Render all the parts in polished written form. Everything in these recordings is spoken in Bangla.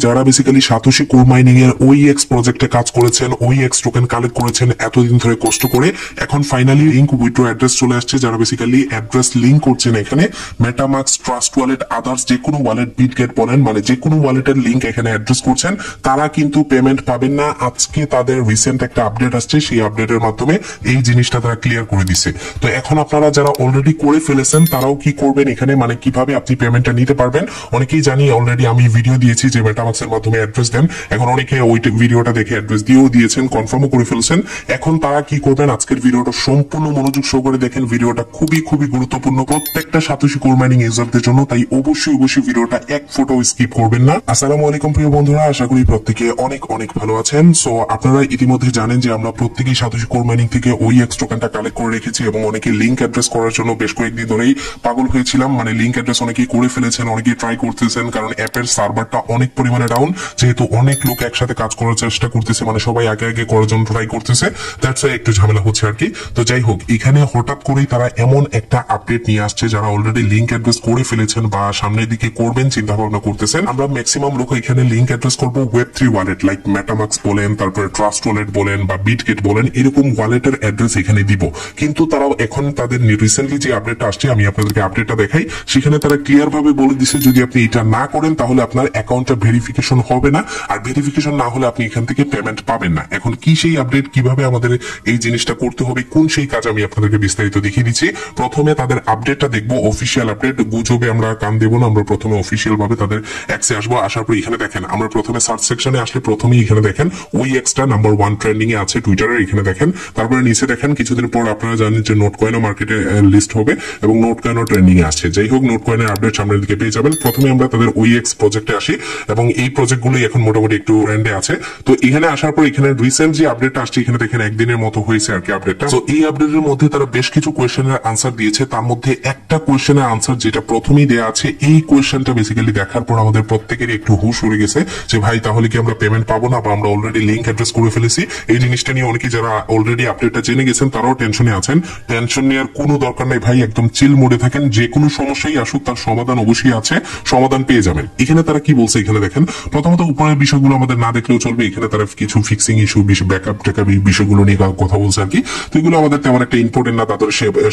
যারা বেসিক্যালি সাতোশি কোর মাইনিং এর ওইএক্স প্রজেক্টে কাজ করেছেন, ওইএক্স টোকেন কালেক্ট করেছেন এতদিন ধরে কষ্ট করে, এখন ফাইনালি লিংক উইথড্র অ্যাড্রেস চলে আসছে। যারা বেসিক্যালি অ্যাড্রেস লিংক করছেন এখানে মেটামাক্স, ট্রাস্ট ওয়ালেট, আদার্স যে কোনো ওয়ালেট, বিটগেট বলেন, মানে যে কোনো ওয়ালেটের লিংক এখানে অ্যাড্রেস করছেন, তারা কিন্তু পেমেন্ট পাবেন না। আজকে তাদের রিসেন্ট একটা আপডেট আসছে, সেই আপডেটের মাধ্যমে এই জিনিসটা তারা ক্লিয়ার করে দিচ্ছে। তো এখন আপনারা যারা অলরেডি করে ফেলেছেন তারাও কি করবেন এখানে, মানে কিভাবে আপনি পেমেন্টটা নিতে পারবেন। অনেকেই জানি, অলরেডি আমি ভিডিও দিয়েছি যে মেটামাক্সের মাধ্যমে অ্যাড্রেস দেন। এখন অনেকে ওই ভিডিওটা দেখে অ্যাড্রেস দিয়েও দিয়েছেন, কনফার্মও করে ফেলছেন। এখন তারা কি করবেন, আজকের ভিডিওটা সম্পূর্ণ মনোযোগ সহকারে দেখেন। ভিডিওটা খুবই খুবই গুরুত্বপূর্ণ প্রত্যেকটা সাতোশি কোর মাইনিং ইউজারদের জন্য, তাই অবশ্যই ভিডিওটা এক ফোটো স্কিপ করবেন না। আসসালামু আলাইকুম প্রিয় বন্ধুরা, আশা করি প্রত্যেকে অনেক অনেক ভালো আছেন। সো আপনারা ইতিমধ্যে জানেন যে আমরা প্রত্যেকেই সাতোশি কোর মাইনিং থেকে ওইএক্স টোকেনটা কালেক্ট করে রেখেছি এবং অনেকে লিংক অ্যাড্রেস করার জন্য বেশ কয়েকদিন ধরেই পাগল হয়েছিলাম। মানে লিংক অ্যাড্রেস অনেকেই করে ফেলেছেন, অনেকেই ট্রাই করতেছেন, কারণ অ্যাপের সার্ভারটা অনেক পরিমাণে ডাউন, যেহেতু অনেক লোক একসাথে কাজ করার চেষ্টা করতেছে, মানে সবাই আগে আগে করার জন্য ট্রাই করতেছে, দ্যাটস ওয়াই একটু ঝামেলা হচ্ছে আর কি। তো যাই হোক, এখানে হঠাৎ করেই তারা এমন একটা আপডেট নিয়ে আসছে, যারা অলরেডি লিংক অ্যাড্রেস করে ফেলেছেন বা সামনের দিকে করবেন চিন্তা ভাবনা করতেছেন। আমরা ম্যাক্সিমাম লোক এখানে লিংক অ্যাড্রেস করবো ওয়েব3 ওয়ালেট, লাইক মেটামাক্স বলেন, তারপরে ট্রাস্ট ওয়ালেট বলেন বা বিটগেট বলেন, এরকম ওয়ালেটের অ্যাড্রেস এখানে দিব। কিন্তু তারাও এখন তাদের রিসেন্টলি যে আপডেটটা আসছে, আমি আপনাদেরকে আপডেটটা দেখাই, সেখানে তারা ক্লিয়ার ভাবে বলে দিচ্ছে যদি আপনি এটা না করেন তাহলে আপনার অ্যাকাউন্টটা ভেরিফিকেশন হবে না, আর ভেরিফিকেশন না হলে আপনি এখান থেকে পেমেন্ট পাবেন না। এখন কি সেই আপডেট, কিভাবে আমাদের এই জিনিসটা করতে হবে, কোন সেই কাজ, আমি আপনাদেরকে বিস্তারিত দেখিয়ে দিচ্ছি। প্রথমে তাদের আপডেটটা দেখবো, অফিসিয়াল আপডেট। গুজবে আমরা কান দেবো না, আমরা প্রথমে অফিসিয়াল ভাবে তাদের অ্যাক্সে আসবো। আসার পর এখানে দেখেন, আমরা প্রথমে সার্চ সেকশনে আসলে প্রথমেই এখানে দেখেন ওইএক্সটা নাম্বার 1 ট্রেন্ডিং এ আছে টুইটারের, এখানে দেখেন। তারপরে নিচে দেখেন কিছুদিন পর আপনারা জানেন যে নোট কয়েনও মার্কেটে লিস্ট হবে এবং নোট কয়েনও ট্রেন্ডিং এ আসছে। যাই হোক, নোট কয়েনের আপডেট সামনের দিকে পেয়ে যাবেন। প্রথমে আমরা তাদের ওইএক্স প্রজেক্টে আসি এবং এই প্রজেক্টগুলোই এখন মোটামুটি একটু ট্রেন্ডে আছে। তো এখানে আসার পর এখানে রিসেন্ট যে আপডেটটা আসছে, এখানে দেখেন একদিনের মতো হয়েছে আর কি আপডেটটা। তো এই আপডেটের মধ্যে তারা বেশ কিছু কোয়েশ্চেনের আনসার দিয়েছে, তার মধ্যে একটা কোয়েশ্চেনের আনসার যেটা প্রথমেই দেওয়া আছে, এই কোয়েশ্চেনটা বেসিক্যালি দেখার পর আমাদের প্রত্যেকেরই একটু হুশ উড়ে গেছে যে ভাই তাহলে কি আমরা পেমেন্ট পাবো না, বা আমরা অলরেডি লিংক অ্যাড্রেস করে ফেলেছি। এই জিনিসটা নিয়ে অনেকে যারা অলরেডি আপডেটটা জেনে গেছেন তারাও টেনশনে আছেন। টেনশন নেওয়ার কোনো দরকার নাই ভাই, একদম চিল মোডে থাকেন। যে কোনো সমস্যাই আসুক তার সমাধান অবশ্যই আছে, সমাধান পেয়ে যাবেন। এখানে তারা কি বলছে এখানে দেখেন। প্রথমত উপরের বিষয়গুলো আমাদের না দেখলেও চলবে, এখানে তারা কিছু ফিক্সিং ইস্যু, ব্যাকআপ টেকআপ এই বিষয়গুলো নিয়ে কথা বলছে আর কি। তো এগুলো আমাদের তেমন একটা ইম্পর্টেন্ট না। তাদের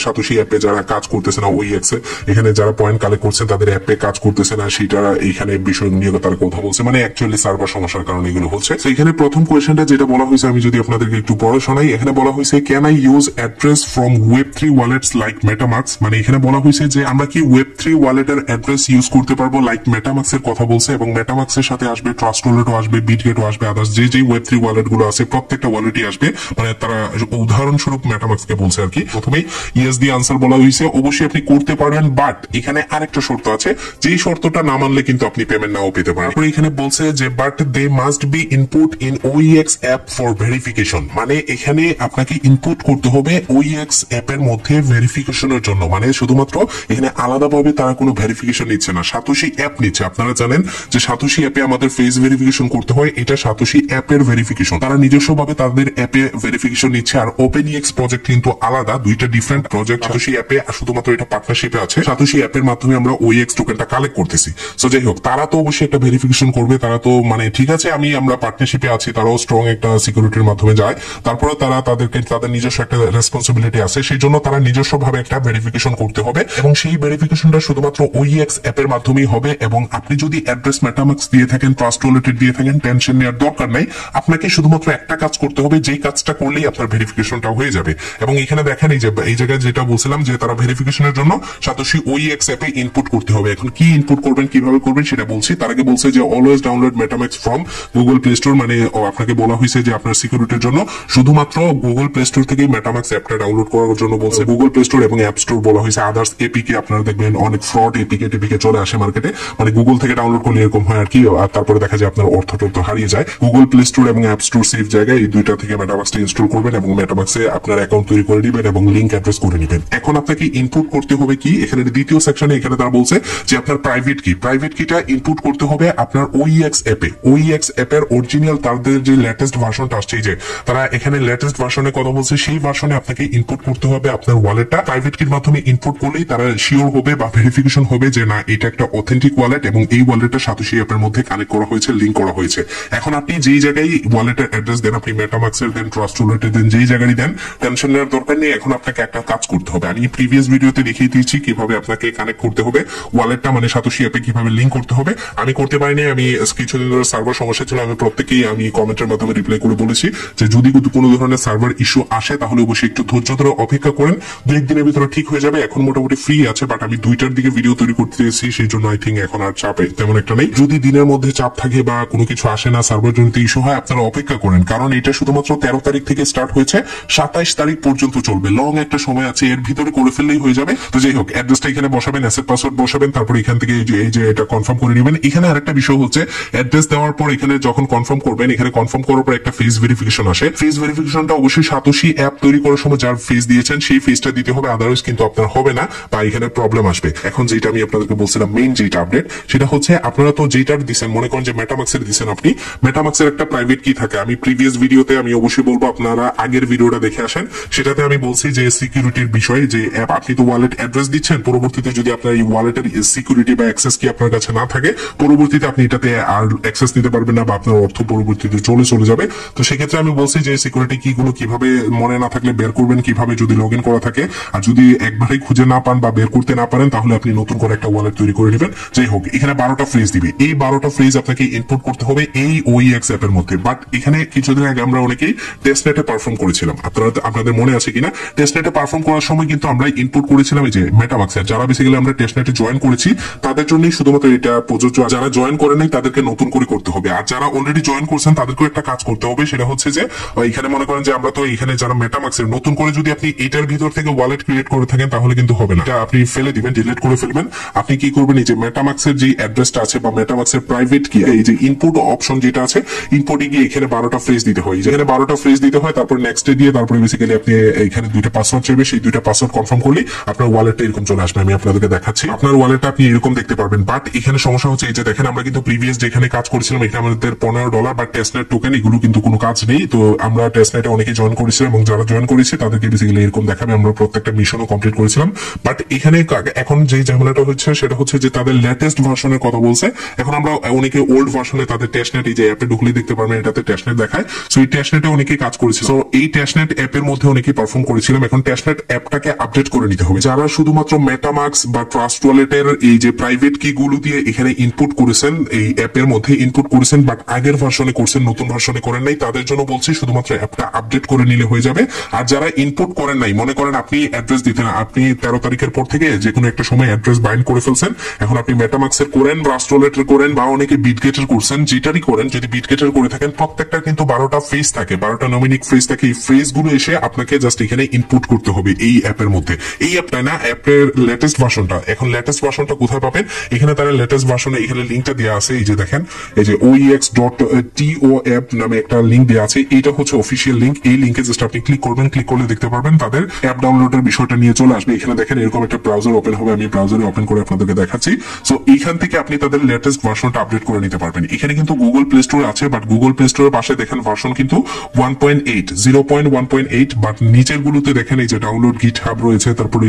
সাতোশি অ্যাপে যারা কাজ করতেছে না ওইএক্স এ, এখানে যারা পয়েন্ট কালেক্ট করছেন তাদের অ্যাপে কাজ করতেছে না, সেটা এখানে বিষয় নিয়ে তারা কথা বলছে, মানে অ্যাকচুয়ালি সার্ভার সমস্যার কারণে এগুলো হচ্ছে। তো এখানে প্রথম কোয়েশ্চেনটা যেটা বলা হয়েছে, আমি যদি আপনাদেরকে একটু পড়া শোনাই, এখানে বলা হয়েছে can I use address from ওয়েব3 ওয়ালেটস লাইক মেটামাক্স। মানে এখানে বলা হয়েছে যে আমরা কি ওয়েব3 ওয়ালেটের অ্যাড্রেস ইউজ করতে পারবো, লাইক মেটামাক্স এর কথা বলছে, এবং মেটামাক্স এর সাথে আসবে ট্রাস্ট ওয়ালেটও আসবে, বিটগেটও আসবে, আদার্স যে যে ওয়েব3 ওয়ালেট গুলো আছে প্রত্যেকটা ওয়ালেটই আসবে। মানে তারা উদাহরণস্বরূপ মেটামাক্স কে বলছে আর কি। প্রথমেই ইয়েস দিয়ে আনসার বলা হয়েছে, অবশ্যই আপনি করতে পারবেন, বাট এখানে আরেকটা শর্ত আছে, যেই শর্তটা না মানলে কিন্তু আপনি পেমেন্ট নাও পেতে পারেন। তারপরে এখানে বলছে যে but they must be input in ওইএক্স অ্যাপ ফর ভেরিফিকেশন। মানে এখানে আপনাকে ইনপুট করতে হবে ওইএক্স অ্যাপের মধ্যে ভেরিফিকেশনের জন্য। মানে শুধুমাত্র এখানে আলাদাভাবে তারা কোনো ভেরিফিকেশন নিচ্ছে না, সাতোশি অ্যাপ নিচ্ছে। আপনারা জানেন যে সাতোশি অ্যাপে আমাদের ফেস ভেরিফিকেশন করতে হয়, এটা সাতোশি অ্যাপের ভেরিফিকেশন। তারা নিজস্বভাবে তাদের অ্যাপে ভেরিফিকেশন নিচ্ছে। আর ওপেনইএক্স প্রজেক্ট কিন্তু আলাদা, দুইটা ডিফারেন্ট প্রজেক্ট। সাতোশি অ্যাপে শুধুমাত্র এটা পার্টনারশিপে আছে, সাতোশি অ্যাপের মাধ্যমে আমরা ওইএক্স টোকেনটা কালেক্ট করতেছি। সো যাই হোক, তারা তো অবশ্যই একটা ভেরিফিকেশন করবে। তারা তো মানে ঠিক আছে, আমরা পার্টনারশিপে আছি, তারাও স্ট্রং একটা সিকিউরিটির মাধ্যমে যায়, তারপরে তারা তাদের নিজস্ব একটা রেসপন্সিবিলিটি আছে, সেই জন্য তারা নিজস্ব ভাবে একটা ভেরিফিকেশন করতে হবে এবং সেই ভেরিফিকেশনটা শুধুমাত্র ওইএক্স অ্যাপের মাধ্যমেই হবে। এবং আপনি যদি অ্যাড্রেস মেটামাক্স দিয়ে থাকেন, ট্রাস্ট ওয়ালেট দিয়ে থাকেন, টেনশন নেওয়ার দরকার নাই। আপনাকে শুধুমাত্র একটা কাজ করতে হবে, যেই কাজটা করলেই আপনার ভেরিফিকেশনটা হয়ে যাবে। এবং এখানে দেখেন এই জায়গায় যেটা বলছিলাম যে তারা ভেরিফিকেশনের জন্য সাতোশি ওইএক্স অ্যাপে ইনপুট করতে হবে। এখন কি ইনপুট করবেন, কিভাবে করবেন সেটা বলছি। তার আগে বলছে যে always download MetaMask from Google play store. মানে আপনাকে বলা হয়েছে যে আপনার সিকিউরিটির জন্য শুধুমাত্র গুগল প্লে স্টোর থেকে মেটামাক্স অ্যাপটা ডাউনলোড করার জন্য বলছে। গুগল প্লে স্টোর এবং অ্যাপ স্টোর বলা হয়েছে। আদার্স এপিকে আপনারা দেখবেন অনেক ফ্রড এপিকে চলে আসে মার্কেটে, মানে গুগল থেকে ডাউনলোড করলে এরকম হয় আর কি। আর তারপরে দেখা যায় আপনার অর্থ হারিয়ে যায়। গুগল প্লে স্টোর এবং অ্যাপ স্টোর সেফ জায়গায়, এই দুইটা থেকে মেটামাক্সটা ইনস্টল করবেন এবং মেটামাক্সে আপনার অ্যাকাউন্ট তৈরি করে দিবেন এবং লিংক অ্যাড্রেস করে নেবেন। এখন আপনাকে ইনপুট করতে হবে কি, এখানে দ্বিতীয় সেকশনে এখানে তারা বলছে যে আপনার প্রাইভেট কিটা ইনপুট করতে হবে আপনার ওইএক্স অ্যাপে। ওইএক্স অ্যাপের অরিজিনাল তাদের যে লেটেস্ট ভার্সনটা আসছে, যে তারা এখানে লেটেস্ট ভার্সনে কথা বলছে, সেই ভার্সনে আপনাকে ইনপুট করতে হবে আপনার ওয়ালেটটা। প্রাইভেট কির মাধ্যমে ইনপুট করলেই তারা শিওর হবে বা ভেরিফিকেশন হবে যে না, এটা একটা অথেন্টিক ওয়ালেট এবং এই ওয়ালেটটা সাতোশি অ্যাপের মধ্যে মধ্যে কানেক্ট করা হয়েছে, লিঙ্ক করা হয়েছে। এখন আপনি যেই জায়গায় ওয়ালেটের অ্যাড্রেস দেন, আপনি মেটামাক্সের দেন, ট্রাস্ট ওয়ালেটের দেন, যেই জায়গায় দেন, টেনশন নেওয়ার দরকার নেই। এখন আপনাকে একটা কাজ করতে হবে, আমি প্রিভিয়াস ভিডিওতে দেখিয়ে দিয়েছি কিভাবে আপনাকে কানেক্ট করতে হবে ওয়ালেটটা, মানে সাতোশি অ্যাপে কিভাবে লিঙ্ক করতে হবে। আমি করতে পারিনি, আমি কিছুদিন ধরে সার্ভার সমস্যা ছিল। আমি প্রত্যেকেই আমি কমেন্টের মাধ্যমে রিপ্লাই করে বলেছি যে যদি কোনো ধরনের সার্ভার ইস্যু আসে তাহলে অবশ্যই একটু ধৈর্য ধরে অপেক্ষা করেন, 2-1 দিনের ভিতরে ঠিক হয়ে যাবে। এখন মোটামুটি ফ্রি আছে, বাট আমি 2টার দিকে ভিডিও তৈরি করতে চেয়েছি, সেই জন্য আই থিঙ্ক এখন আর চাপে তেমন একটা নেই। যদি দিনের মধ্যে চাপ থাকে বা কোনো কিছু আসে না, সার্ভার জনিত ইস্যু হয়, আপনারা অপেক্ষা করেন, কারণ এটা শুধুমাত্র 13 তারিখ থেকে স্টার্ট হয়েছে, 27 তারিখ পর্যন্ত চলবে। লং একটা সময় আছে, এর ভিতরে করে ফেললেই হয়ে যাবে। তো যাই হোক, অ্যাড্রেসটা এখানে বসাবেন, অ্যাসেট পাসওয়ার্ড বসাবেন, তারপর এখান থেকে এই যে এটা কনফার্ম করে নেবেন। এখানে আরেকটা বিষয় হচ্ছে, অ্যাড্রেস দেওয়ার পর এখানে যখন কনফার্ম করবেন, এখানে কনফার্ম করার পর একটা ফেস ভেরিফিকেশন আসে। ফেস ভেরিফিকেশনটা অবশ্যই সাতোশি অ্যাপ তৈরি করার সময় যার ফেস দিয়েছেন সেই ফেসটা দিতে হবে, আদারওয়াইজ কিন্তু আপনার হবে না বা এখানে প্রবলেম আসবে। এখন যেটা আমি আপনাদেরকে বলছিলাম, মেইন যেটা আপডেট সেটা হচ্ছে, আপনারা তো যেটার দিচ্ছেন, মনে করেন যে মেটামাক্সের দিচ্ছেন, আপনি মেটামাক্সের একটা প্রাইভেট কি থাকে, আমি প্রিভিয়াস ভিডিওতে আমি অবশ্যই বলবো আপনারা আগের ভিডিওটা দেখে আসেন, সেটাতে আমি বলছি যে সিকিউরিটির বিষয়ে, যে অ্যাপ আপনি তো ওয়ালেট অ্যাড্রেস দিচ্ছেন, পরবর্তীতে যদি আপনার এই ওয়ালেটের সিকিউরিটি বা অ্যাক্সেস কি আপনার কাছে না থাকে, পরবর্তীতে আপনি এটাতে আর অ্যাক্সেস নিতে পারবেন না বা আপনার অর্থ পরবর্তীতে চলে যাবে। তো সেক্ষেত্রে আমি বলছি যে সিকিউরিটি কি গুলো কিভাবে মনে না থাকলে বের করবেন কিভাবে, যদি লগ ইন করা থাকে, আর যদি একবারেই খুঁজে না পান বা বের করতে না পারেন, তাহলে আপনি নতুন করে একটা ওয়ালেট তৈরি করে নেবেন। যাই হোক, এখানে 12টা ফ্রেজ দিবে, এই 12টা ফ্রেজ আপনাকে ইনপুট করতে হবে এই OEX অ্যাপের মধ্যে। বাট এখানে কিছুদিন আগে আমরা অনেকেই টেস্টনেটে পারফর্ম করেছিলাম, আপনাদের মনে আছে কিনা, টেস্টনেটে পারফর্ম করার সময় কিন্তু আমরা ইনপুট করেছিলাম এই যে মেটামাক্সের। যারা বেসিক্যালি আমরা টেস্টনেটে জয়েন করেছি তাদের জন্যই শুধুমাত্র এটা প্রযোজ্য, যারা জয়েন করে নাই তাদেরকে নতুন করে করতে হবে। আর যারা অলরেডি জয়েন করছেন তাদেরকেও একটা কাজ করতে হবে, সেটা হচ্ছে যে এখানে মনে করেন যে আমরা তো এখানে যারা মেটামাক্সের নতুন করে যদি আপনি এটার ভিতর থেকে ওয়ালেট ক্রিয়েট করে থাকেন তাহলে কিন্তু হবে না, এটা আপনি ফেলে দিবেন, ডিলিট করে ফেলবেন। আপনি কি করবেন, এই যে মেটামাক্সের যে অ্যাড্রেসটা আছে বা মেটামাক্সের প্রাইভেট কি, এই যে ইনপুট অপশন যেটা আছে, ইনপুটে গিয়ে এখানে 12টা ফ্রেজ দিতে হয়, যেখানে 12টা ফ্রেজ দিতে হয়, তারপর নেক্সটে দিয়ে তারপরে বেসিক্যালি আপনি এখানে 2টা পাসওয়ার্ড চাইবে, সেই 2টা পাসওয়ার্ড কনফার্ম করলে আপনার ওয়ালেটটা এরকম চলে আসবে। আমি আপনাদেরকে দেখাচ্ছি, আপনার ওয়ালেটটা আপনি এরকম দেখতে পারবেন। বাট এখানে সমস্যা হচ্ছে, এই যে দেখেন আমরা কিন্তু প্রিভিয়াস যেখানে কাজ করেছিলাম এখানে আমাদের $15 বা টেস্টনেট টোকেন এগুলো কিন্তু কোনো কাজ নেই। তো আমরা টেস্টনেটে অনেকে জয়েন করেছিলাম এবং যারা জয়েন করেছে তাদেরকে বেসিক্যালি এরকম দেখাবে, আমরা প্রত্যেকটা মিশনও কমপ্লিট করেছিলাম। বাট এখানে এখন যে ঝামেলাটা হচ্ছে সেটা হচ্ছে যে তাদের লেটেস্ট ভার্সনের কথা বলছে। এখন আমরা অনেকে ওল্ড ভার্সনে তাদের টেস্টনেট, এই যে অ্যাপে ঢুকলে দেখতে পারবেন এটাতে টেস্টনেট দেখায়। সো এই টেস্টনেটে অনেকে কাজ করেছিল, সো এই টেস্টনেট অ্যাপের মধ্যে অনেকে পারফর্ম করেছিলাম। এখন টেস্টনেট অ্যাপটাকে আপডেট করে নিতে হবে। যারা শুধুমাত্র মেটামাক্স বা ট্রাস্ট ওয়ালেটের এই যে প্রাইভেট কি গুলো দিয়ে এখানে ইনপুট করেছেন, এই অ্যাপের মধ্যে ইনপুট করেছেন, বাট আগের ভার্সনে করছেন, নতুন ভার্সনে করেন নাই, তাদের জন্য বলছি শুধুমাত্র অ্যাপটা আপডেট করে নিলে হয়ে যাবে। আর যারা ইনপুট করেন নাই, মনে করেন আপনি অ্যাড্রেস দিতেন, আপনি 13 তারিখের পর থেকে যে কোনো একটা সময় অ্যাড্রেস বাইন্ড করে ফেলছেন, এখন আপনি মেটামাক্সের করেন, ট্রাস্ট ওয়ালেটের করেন বা অনেকে বিটগেটের করছেন, যেটারই করেন, যদি বিটগেটের করে থাকেন, প্রত্যেকটা কিন্তু 12টা ফ্রেজ থাকে, 12টা নমিনিক ফ্রেজ থাকে। এই ফ্রেজ গুলো এসে আপনাকে জাস্ট এখানে ইনপুট করতে হবে এই অ্যাপের মধ্যে। এই অ্যাপটা না, অ্যাপের লেটেস্ট ভার্সনটা। এখন লেটেস্ট ভার্সনটা কোথায় পাবেন, এখানে তারা লেটেস্ট ভার্সনে এখানে লিঙ্কটা দেওয়া আছে, এই যে দেখেন, এই যে OEX.to অ্যাপ নামে একটা লিঙ্ক দেওয়া আছে, এটা হচ্ছে অফিসিয়াল লিঙ্ক। এই লিঙ্কে জাস্ট আপনি ক্লিক করবেন, ক্লিক করলে দেখতে পারবেন তাদের অ্যাপ ডাউনলোডের বিষয়টা নিয়ে চলে আসবে। এখানে দেখেন এরকম একটা ব্রাউজার ওপেন হবে, আমি ব্রাউজারে ওপেন করে আপনাদেরকে দেখাচ্ছি। সো এইখান থেকে আপনি তাদের লেটেস্ট ভার্সনটা আপডেট করে নিতে পারবেন। এখানে কিন্তু গুগল প্লে স্টোর আছে, বাট গুগল প্লে স্টোরের পাশে দেখেন ভার্সন কিন্তু 1.8 বাট নিচের গুলোতে দেখেন এই যে ডাউনলোড গিটহাব রয়েছে, তারপরে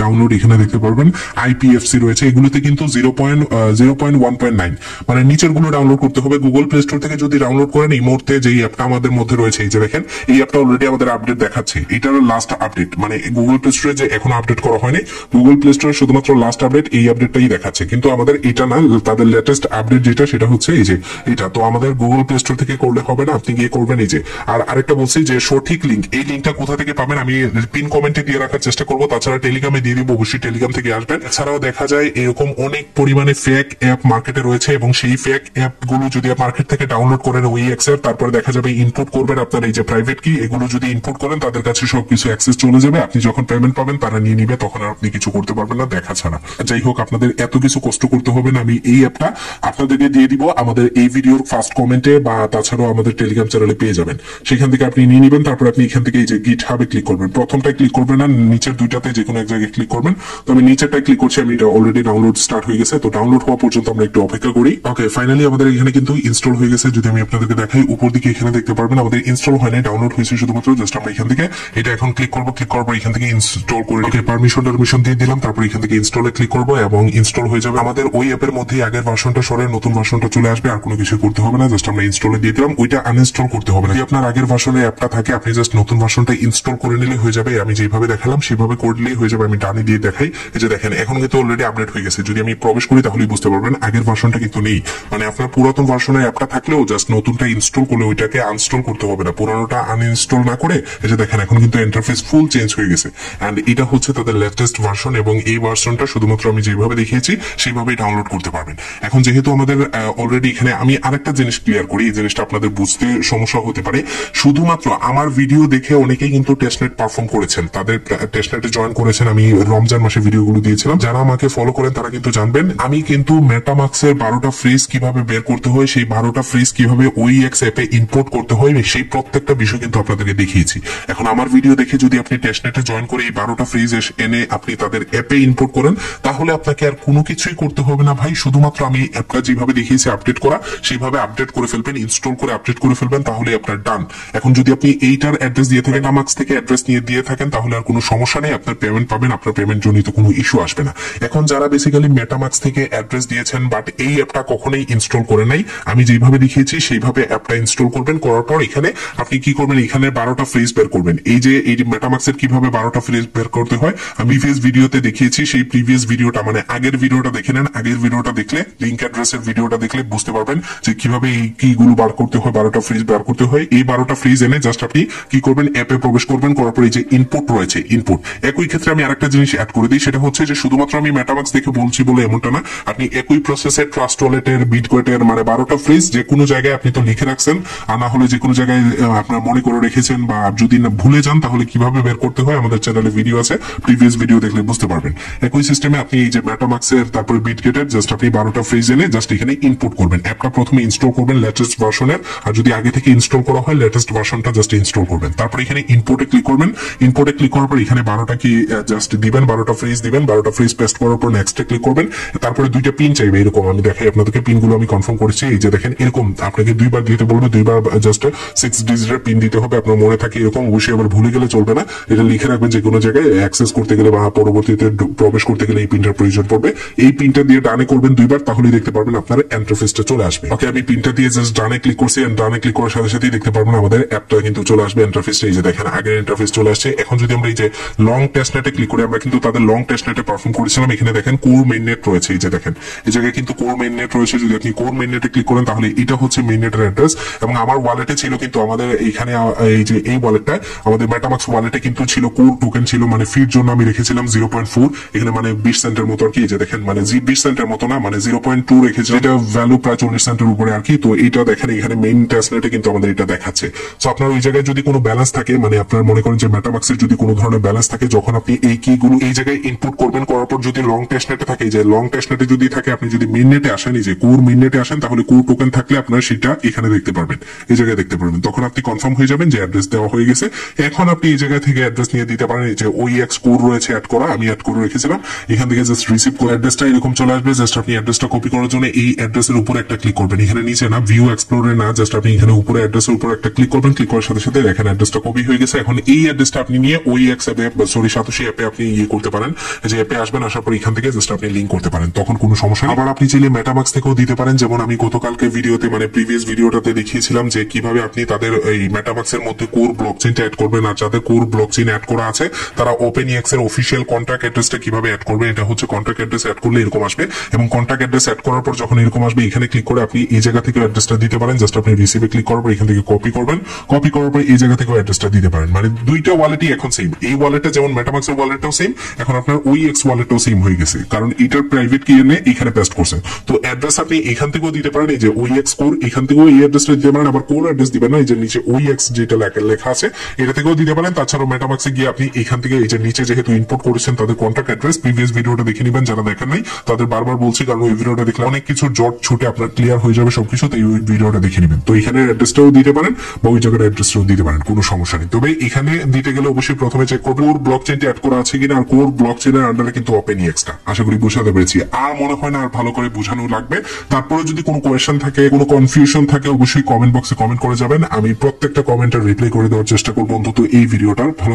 ডাউনলোড এখানে দেখতে পারবেন IPFC রয়েছে, এগুলোতে কিন্তু 0.1.9 মানে নিচের গুলো ডাউনলোড করতে হবে। গুগল প্লে স্টোর থেকে যদি ডাউনলোড করেন, এই মুহূর্তে যে অ্যাপটা আমাদের মধ্যে রয়েছে, এই যে দেখেন এই অ্যাপটা অলরেডি আমাদের আপডেট দেখাচ্ছে, এটার লাস্ট আপডেট, মানে গুগল প্লে স্টোরে যে এখনো আপডেট করা হয়নি, গুগল প্লে স্টোরে শুধুমাত্র লাস্ট আপডেট এই আপডেটটাই দেখাচ্ছে, কিন্তু আমাদের এটা না, তাদের লেটেস্ট আপডেট যেটা সেটা হচ্ছে এই যে এটা। তো আমাদের গুগল প্লে স্টোর থেকে করলে হবে না, আপনি গিয়ে করবেন এই যে। আর আরেকটা বলছি যে সঠিক লিঙ্ক, এই লিঙ্কটা কোথা থেকে পাবেন আমি পিন কমেন্টে দিয়ে রাখার চেষ্টা করবো, তাছাড়া টেলিগ্রামে দিয়ে দিব, অবশ্যই টেলিগ্রাম থেকে আসবেন। এছাড়াও দেখা যায় এরকম অনেক পরিমাণে ফেক অ্যাপ মার্কেটে রয়েছে, এবং সেই ফেক অ্যাপ গুলো যদি মার্কেট থেকে ডাউনলোড করেন OEX এর, তারপরে দেখা যাবে ইনপুট করবেন আপনার এই যে প্রাইভেট কি, এগুলো যদি ইনপুট করেন তাদের কাছে সবকিছু অ্যাক্সেস চলে যাবে, আপনি যখন পেমেন্ট পাবেন তারা নিয়ে নিবে, তখন আর আপনি কিছু করতে পারবেন না দেখা ছাড়া। যাই হোক, আপনাদের এত কিছু কষ্ট করতে হবে না, আমি এই অ্যাপটা আপনাদেরকে দিয়ে দিব আমাদের এই ভিডিওর ফার্স্ট কমেন্টে, বা তাছাড়াও আমাদের টেলিগ্রাম চ্যানেলে পেয়ে যাবেন, সেখান থেকে আপনি নিয়ে নিবেন। তারপর আপনি এখান থেকে এই যে গিটহাবে ক্লিক করবেন, প্রথমটায় ক্লিক করবেন না, নিচের দুইটাতে যে কোনো এক জায়গায় ক্লিক করবেন। তো আমি নিচেরটায় ক্লিক করছি, আমি এটা অলরেডি ডাউনলোড স্টার্ট হয়ে গেছে, তো ডাউনলোড হওয়া পর্যন্ত আমরা একটু অপেক্ষা করি। ওকে, ফাইনালি আমাদের এখানে কিন্তু ইনস্টল হয়ে গেছে। যদি আমি আপনাদেরকে দেখাই, উপর দিকে এখানে দেখতে পারবেন আমাদের ইনস্টল হয় নাই, ডাউনলোড হয়েছে শুধুমাত্র। জাস্ট আমরা এখান থেকে এটা এখন ক্লিক করবো, ক্লিক করার পর এখান থেকে ইনস্টল করে ওকে পারমিশন দিয়ে দিলাম, তারপর এখান থেকে ইনস্টলে ক্লিক করবো এবং ইনস্টল হয়ে যাবে। আমাদের ওই অ্যাপের মধ্যে আগের ভার্সনটা সরাই পরে নতুন ভার্সনটা চলে আসবে, আর কোনো কিছু করতে হবে না, জাস্ট আমরা ইনস্টলে দিয়ে দিলাম, ওইটা আনইনস্টল করতে হবে না। যদি আপনার আগের ভার্সনে অ্যাপটা থাকে আপনি জাস্ট নতুন ভার্সনটা ইনস্টল করে নিলে হয়ে যাবে। আমি যেভাবে দেখালাম সেভাবে করলেই হয়ে যাবে। আমি ডানে দিয়ে দেখাই, এই যে দেখেন এখন কিন্তু অলরেডি আপডেট হয়ে গেছে। যদি আমি প্রবেশ করি তাহলেই বুঝতে পারবেন আগের ভার্সনটা কিন্তু নেই। মানে আপনার পুরাতন ভার্সনের অ্যাপটা থাকলেও জাস্ট নতুনটা ইনস্টল করলে ওইটাকে আনইনস্টল করতে হবে না, পুরানোটা আনইনস্টল না করে। এই যে দেখেন এখন কিন্তু ইন্টারফেস ফুল চেঞ্জ হয়ে গেছে, এন্ড এটা হচ্ছে তাদের লেটেস্ট ভার্সন, এবং এই ভার্সনটা শুধুমাত্র আমি যেভাবে দেখিয়েছি সেইভাবেই ডাউনলোড করতে পারবেন। এখন যেহেতু আমাদের অলরেডি এখানে আমি আরেকটা জিনিস ক্লিয়ার করি, এই জিনিসটা আপনাদের বুঝতে সমস্যা হতে পারে। শুধুমাত্র আমার ভিডিও দেখে অনেকেই কিন্তু টেস্টনেট পারফর্ম করেছেন, তাদের টেস্টনেটে জয়েন করেছেন। আমি রমজান মাসে ভিডিওগুলো দিয়েছিলাম, যারা আমাকে ফলো করেন তারা কিন্তু জানবেন আমি কিন্তু মেটামাক্সের 12টা ফ্রিজ কিভাবে বের করতে হয়, সেই 12টা ফ্রিজ কিভাবে OEX অ্যাপে ইম্পোর্ট করতে হয়, সেই প্রত্যেকটা বিষয় কিন্তু আপনাদেরকে দেখিয়েছি। এখন আমার ভিডিও দেখে যদি আপনি টেস্টনেটে জয়েন করে এই 12টা ফ্রিজ এনে আপনি তাদের অ্যাপে ইম্পোর্ট করেন, তাহলে আপনাকে আর কোনো কিছুই করতে হবে না ভাই। শুধুমাত্র আমি অ্যাপটা যেভাবে দেখিয়েছি আপডেট করা, সেইভাবে আপডেট করে ফেলবেন, ইনস্টল করে আপডেট করে ফেলবেন, তাহলে আপনার ডান। এখন যদি আপনি এইটার অ্যাড্রেস দিয়ে থাকেন, মেটামাক্স থেকে অ্যাড্রেস নিয়ে দিয়ে থাকেন, তাহলে আর কোনো সমস্যা নেই, আপনার পেমেন্ট পাবেন, আপনার পেমেন্ট জনিত কোনো ইস্যু আসবে না। এখন যারা বেসিক্যালি মেটামাক্স থেকে অ্যাড্রেস দিয়েছেন বাট এই অ্যাপটা কখনোই ইনস্টল করে নাই, আমি যেভাবে দেখিয়েছি সেইভাবে অ্যাপটা ইনস্টল করবেন। করার পর এখানে আপনি কি করবেন, এখানে 12টা ফ্রিজ বের করবেন। এই যে মেটামাক্সের কিভাবে 12টা ফ্রিজ বের করতে হয় আমি প্রিভিয়াস ভিডিওতে দেখিয়েছি, সেই প্রিভিয়াস ভিডিওটা মানে আগের ভিডিওটা দেখে নেন। আগের ভিডিওটা দেখলে, লিংক অ্যাড্রেসের ভিডিওটা দেখলে বুঝতে পারবেন যে কিভাবে এই কিগুলো বার করতে হয়, 12টা ফ্রিজ বার করতে হয়। এই 12টা ফ্রিজ এনে জাস্ট আপনি কি করবেন, অ্যাপে প্রবেশ করবেন। করার পর এই যে ইনপুট রয়েছে, ইনপুট। একই ক্ষেত্রে আমি আরেকটা জিনিস অ্যাড করে দিই, সেটা হচ্ছে যে শুধুমাত্র আমি মেটামাক্স দেখে বলছি বলে এমনটা না, আপনি একই প্রসেসে ট্রাস্ট ওয়ালেটের, বিটগেটের মানে 12টা ফ্রিজ যে কোনো জায়গায় আপনি তো লিখে রাখছেন, আর না হলে যে কোনো জায়গায় আপনার মনে করে রেখেছেন, বা যদি না ভুলে যান তাহলে কিভাবে বের করতে হয় আমাদের চ্যানেলে ভিডিও আছে, প্রিভিয়াস ভিডিও দেখলে বুঝতে পারবেন। একই সিস্টেমে আপনি এই যে মেটামাক্সের তারপরে বিটগেটের জাস্ট আপনি 12টা ফ্রিজ এনে জাস্ট এখানে ইনপুট করবেন। অ্যাপটা প্রথমে ইনস্টল করবেন লেটেস্ট ভার্সনের, আর যদি আগে থেকে ইনস্টল করা হয় লেটেস্ট ভার্সনটা জাস্ট ইনস্টল করবেন। তারপর এখানে ইনপুটে ক্লিক করবেন। ইনপুটে ক্লিক করার পর এখানে 12টা কি জাস্ট দিবেন, 12টা ফ্রিজ দিবেন। 12টা ফ্রিজ পেস্ট করার পর নেক্সটে ক্লিক করবেন। তারপরে দুইটা পিন চাইবে, এরকম আমি দেখাই আপনাদেরকে, পিনগুলো আমি কনফার্ম করেছি। এই যে দেখেন এরকম আপনাকে দুইবার দিতে বলবে, দুইবার জাস্ট 6 ডিজিটের পিন দিতে হবে, আপনার মনে থাকে এরকম, অবশ্যই আবার ভুলে গেলে চলবে না। এটা লিখে রাখবেন, যে কোনো জায়গায় অ্যাক্সেস করতে গেলে বা পরবর্তীতে প্রবেশ করতে গেলে এই পিনটার প্রয়োজন পড়বে। এই পিনটা দিয়ে ডানে করবেন দুইবার, তাহলেই দেখতে পারবেন আপনার ইন্টারফেসটা চলে আসবে। ওকে, আমি পিনটা দিয়ে জাস্ট ডানে ক্লিক করছি, ডানে ক্লিক করার সাথে সাথেই দেখতে পারবেন আমাদের অ্যাপটা কিন্তু চলে আসবে, ইন্টারফেসটা। এই যে দেখেন আগের ইন্টারফেস চলে আসছে। এখন যদি আমরা এই যে লং টেস্টনেটে ক্লিক করি, আমরা কিন্তু তাদের লং টেস্টনেটে পারফর্ম করেছিলাম। এখানে দেখেন কোর মেইন নেট রয়েছে, এই যে দেখেন এই জায়গায় কিন্তু কোর মেইন নেট রয়েছে। যদি আপনি কোর মেইন নেটে ক্লিক করেন তাহলে এটা হচ্ছে মেইন নেটের অ্যাড্রেস। এবং আমার ওয়ালেটে ছিল কিন্তু আমাদের এইখানে এই যে এই ওয়ালেটটা আমাদের মেটামাক্স ওয়ালেটে কিন্তু ছিল কোর টোকেন ছিল, মানে ফির জন্য আমি রেখেছিলাম 0.4, এখানে মানে 20 সেন্টের মতো আর কি। যে দেখেন মানে 20 সেন্টের মতো না, মানে 0.2 রেখেছি, এটা ভ্যালু প্রায় 40 সেন্টের উপরে আর কি। তো এটা দেখেন এখানে মেইন টেস্টনেটে কিন্তু আমাদের এটা দেখাচ্ছে। তো আপনার ওই জায়গায় যদি কোনো ব্যালেন্স থাকে, মানে আপনার মনে করেন যে মেটামাক্সের যদি কোনো ধরনের ব্যালেন্স থাকে, যখন আপনি এই কিগুলো এই জায়গায় ইনপুট করবেন, করার পর যদি লং টেস্টনেটে থাকে, যে লং টেস্টনেটে যদি থাকে, আপনি যদি মেইন নেটে আসেন, এই যে কোর মেইন নেটে আসেন, তাহলে কোর টোকেন থাকলে আপনার সেটা এখানে দেখতে পারবেন, এই জায়গায় দেখতে পারবেন। তখন আপনি কনফার্ম হয়ে যাবেন যে অ্যাড্রেস দেওয়া হয়ে গেছে। এখন আপনি এই জায়গা থেকে অ্যাড্রেস নিয়ে দিতে পারেন। এই যে OEX কোর রয়েছে অ্যাড করা, আমি অ্যাড করে রেখেছিলাম, এখান থেকে জাস্ট রিসিভ করে অ্যাড্রেসটা এরকম চলে আসবে। জাস্ট আপনি অ্যাড্রেসটা কপি করার জন্য এই অ্যাড্রেসের উপরে একটা ক্লিক করবেন, এখানে নিচে না, ভিউ এক্সপ্লোরে না, জাস্ট আপনি এখানে উপরে অ্যাড্রেসের উপর একটা ক্লিক করবেন। ক্লিক করার সাথে সাথে দেখেন অ্যাড্রেসটা কপি হয়ে গেছে। এখন এই অ্যাড্রেসটা আপনি নিয়ে OEX অ্যাপে, সরি সাতোশি অ্যাপে আপনি ইয়ে করতে পারেন। যে অ্যাপে আসবেন, আসার পর এখান থেকে জাস্ট আপনি লিংক করতে পারেন, তখন কোনো সমস্যা নেই। আবার আপনি চাইলে মেটামাক্স থেকেও দিতে পারেন, যেমন আমি গতকালকে ভিডিওতে মানে প্রিভিয়াস ভিডিওটাতে দেখিয়েছিলাম যে কিভাবে আপনি তাদের এই মেটামাক্সের মধ্যে কোর ব্লকচেইনটা অ্যাড করবেন। আর যাদের কোর ব্লকচেইন অ্যাড করা আছে তারা OpenEX এর অফিসিয়াল কন্ট্যাক্ট অ্যাড্রেসটা কিভাবে অ্যাড করবেন, এটা হচ্ছে কন্ট্যাক্ট অ্যাড্রেস অ্যাড করলে এরকম আসবে। এবং কন্ট্যাক্ট অ্যাড্রেস অ্যাড করার পর যখন এরকম আসবে, এখানে ক্লিক করে আপনি এই জায়গা থেকে অ্যাড্রেসটা দিতে পারেন। জাস্ট আপনি রিসিভে ক্লিক করার পর এখান থেকে কপি করবেন, কপি করার পর এই জায়গা থেকে অ্যাড্রেসটা দিতে পারেন। মানে দুইটা ওয়ালেটই এখন সেম, এই ওয়ালেটটা যেমন মেটামাক্সের ওয়ালেটটাও সেম, এখন আপনার OEX ওয়ালেটটাও সেম হয়ে গেছে, কারণ এটার প্রাইভেট কি এনে এখানে পেস্ট করছেন। তো অ্যাড্রেস আপনি এখান থেকেও দিতে পারেন, এই যে OEX কোর, এখান থেকেও এই অ্যাড্রেসটা দিতে পারেন। আবার কোর অ্যাড্রেস দিবেন না, এই যে নিচে OEX যেটা লেখা আছে এটা থেকেও দিতে পারেন। তাছাড়াও মেটামাক্সে গিয়ে আপনি এখান থেকে এই যে নিচে যেহেতু ইনপুট করেছেন তাদের কন্ট্যাক্ট অ্যাড্রেস, প্রিভিয়াস ভিডিওটা দেখে নেবেন যারা দেখেন নাই তাদের, বারবার বলছি কারণ ওই ভিডিওটা দেখলে অনেক কিছু জট ছুটে আপনার ক্লিয়ার হয়ে যাবে সবকিছু। তো এই ভিডিওটা দেখে নেবেন। তো এখানে অ্যাড্রেসটাও দিতে পারেন বা ওই জায়গার অ্যাড্রেসটাও দিতে পারেন, কোনো সমস্যা নেই। তবে এখানে দিতে গেলে অবশ্যই প্রথমে চেক করবেন কোর ব্লকচেইনটা অ্যাড করা আছে কিনা। আর কোর ব্লকচেইনের আন্ডারে কিন্তু OpenEXটা, আশা করি বোঝাতে পেরেছি। আর মনে হয় না আর ভালো করে বোঝানো লাগবে। তারপরে যদি কোনো কোয়েশ্চেন থাকে, কোনো কনফিউশন থাকে, অবশ্যই কমেন্ট বক্সে কমেন্ট করে যাবেন। আমি প্রত্যেকটা কমেন্টের রিপ্লাই করে দেওয়ার চেষ্টা করবো, অন্তত এই ভিডিওটার। ভালো